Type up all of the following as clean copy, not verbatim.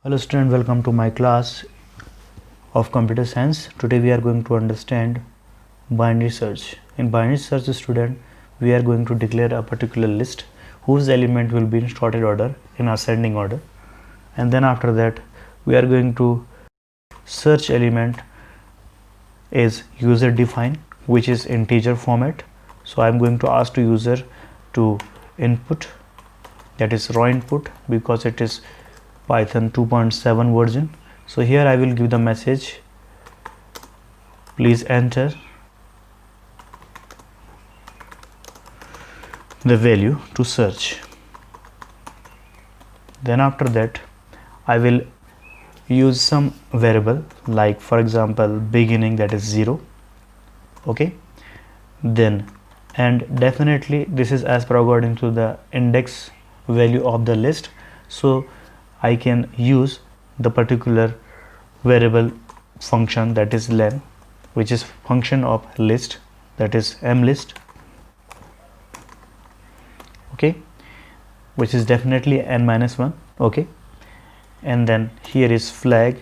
Hello student, welcome to my class of computer science. Today we are going to understand binary search. In binary search student, we are going to declare a particular list whose element will be in sorted order in ascending order, and then after that we are going to search element is user defined, which is integer format. So I am going to ask to user to input, that is raw input, because it is Python 2.7 version. So here I will give the message, please enter the value to search. Then after that I will use some variable, like for example beginning, that is 0. Okay, then and definitely this is as per according to the index value of the list. So I can use the particular variable function, that is len, which is function of list, that is mlist. Okay, which is definitely n-1. Okay, and then here is flag,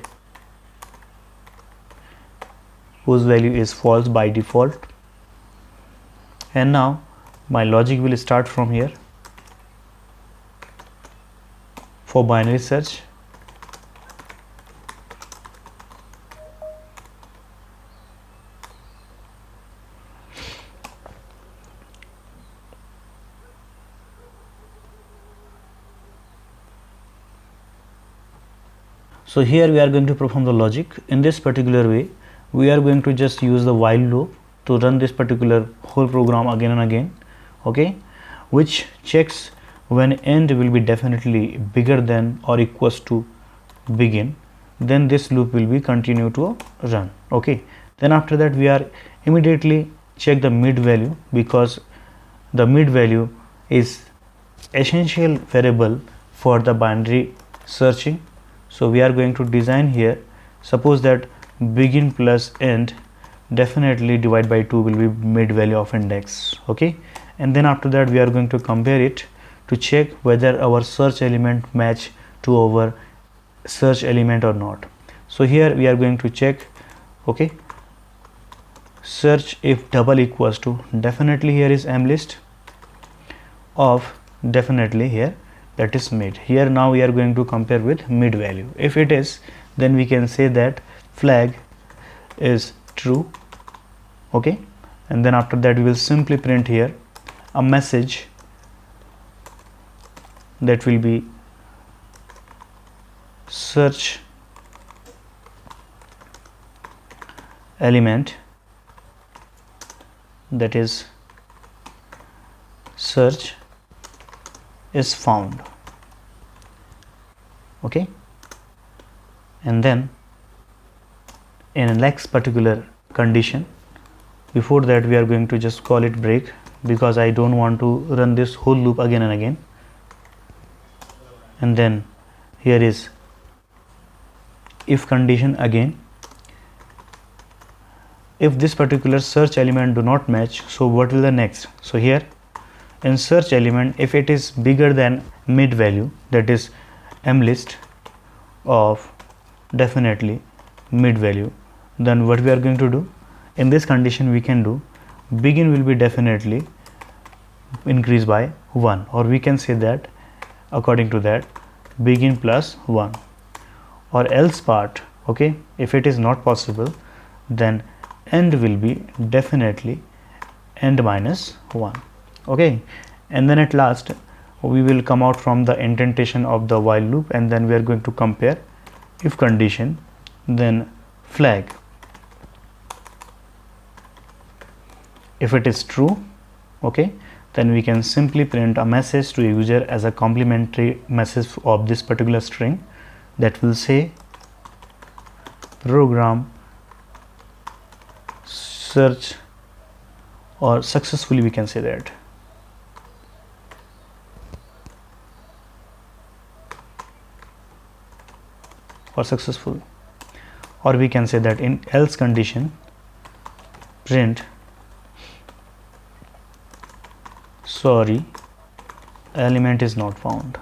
whose value is false by default. And now my logic will start from here for binary search. So here we are going to perform the logic in this particular way. We are going to just use the while loop to run this particular whole program again and again. Okay, which checks when end will be definitely bigger than or equals to begin, then this loop will be continue to run. Okay, then after that we are immediately check the mid value, because the mid value is essential variable for the binary searching. So we are going to design here, suppose that begin plus end definitely divide by 2 will be mid value of index. Okay, and then after that we are going to compare it to check whether our search element match to our search element or not. So here we are going to check, okay, search if double equals to, definitely here is mlist of, definitely here that is mid. Here now we are going to compare with mid value. If it is, then we can say that flag is true. Okay, and then after that we will simply print here a message that will be search element, that is search is found. Okay, and then in next particular condition, before that we are going to just call it break, because I don't want to run this whole loop again and again. And then here is if condition again, if this particular search element do not match, so what will the next? So here in search element, if it is bigger than mid value, that is mlist of definitely mid value, then what we are going to do in this condition, we can do begin will be definitely increase by 1, or we can say that according to that begin plus 1, or else part. Okay, if it is not possible, then end will be definitely end minus 1. Okay, and then at last we will come out from the indentation of the while loop, and then we are going to compare if condition, then flag, if it is true, okay, then we can simply print a message to user as a complementary message of this particular string, that will say program search, or successfully we can say that. Or successful, or we can say that in else condition print sorry element is not found.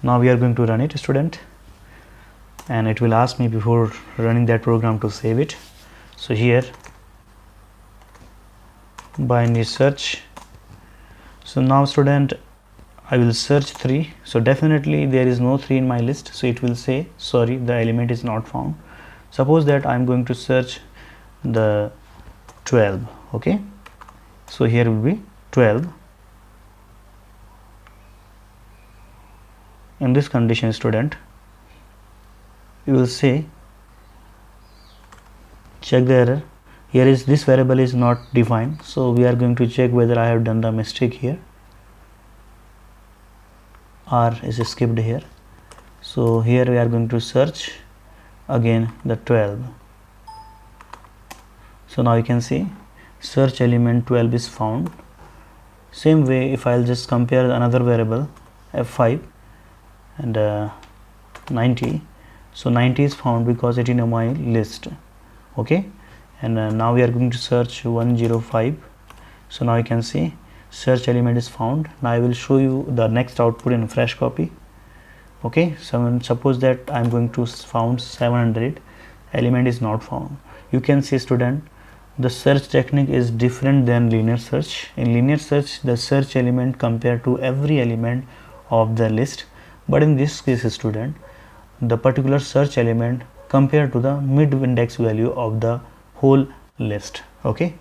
Now we are going to run it, student, and it will ask me before running that program to save it. So here binary search. So now student, I will search 3. So definitely there is no 3 in my list, so it will say sorry, the element is not found. Suppose that I am going to search the 12. Okay, so here will be 12. In this condition, student, you will say check the error. Here is this variable is not defined, so we are going to check whether I have done the mistake here. R is skipped here. So here we are going to search again the 12. So now you can see search element 12 is found. Same way, if I'll just compare another variable F5 and 90, so 90 is found because it is in my list. Okay, and now we are going to search 105. So now you can see search element is found. Now I will show you the next output in fresh copy. Okay, so suppose that I am going to found 700, element is not found. You can see, student, the search technique is different than linear search. In linear search, the search element compared to every element of the list, but in this case, student, the particular search element compared to the mid index value of the whole list. Okay,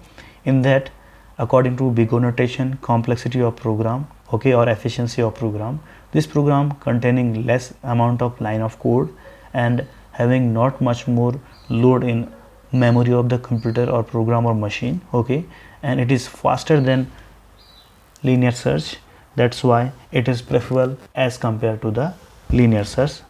in that, according to Big O notation, complexity of program, okay, or efficiency of program, this program containing less amount of line of code and having not much more load in memory of the computer or program or machine, okay, and it is faster than linear search. That's why it is preferable as compared to the linear search.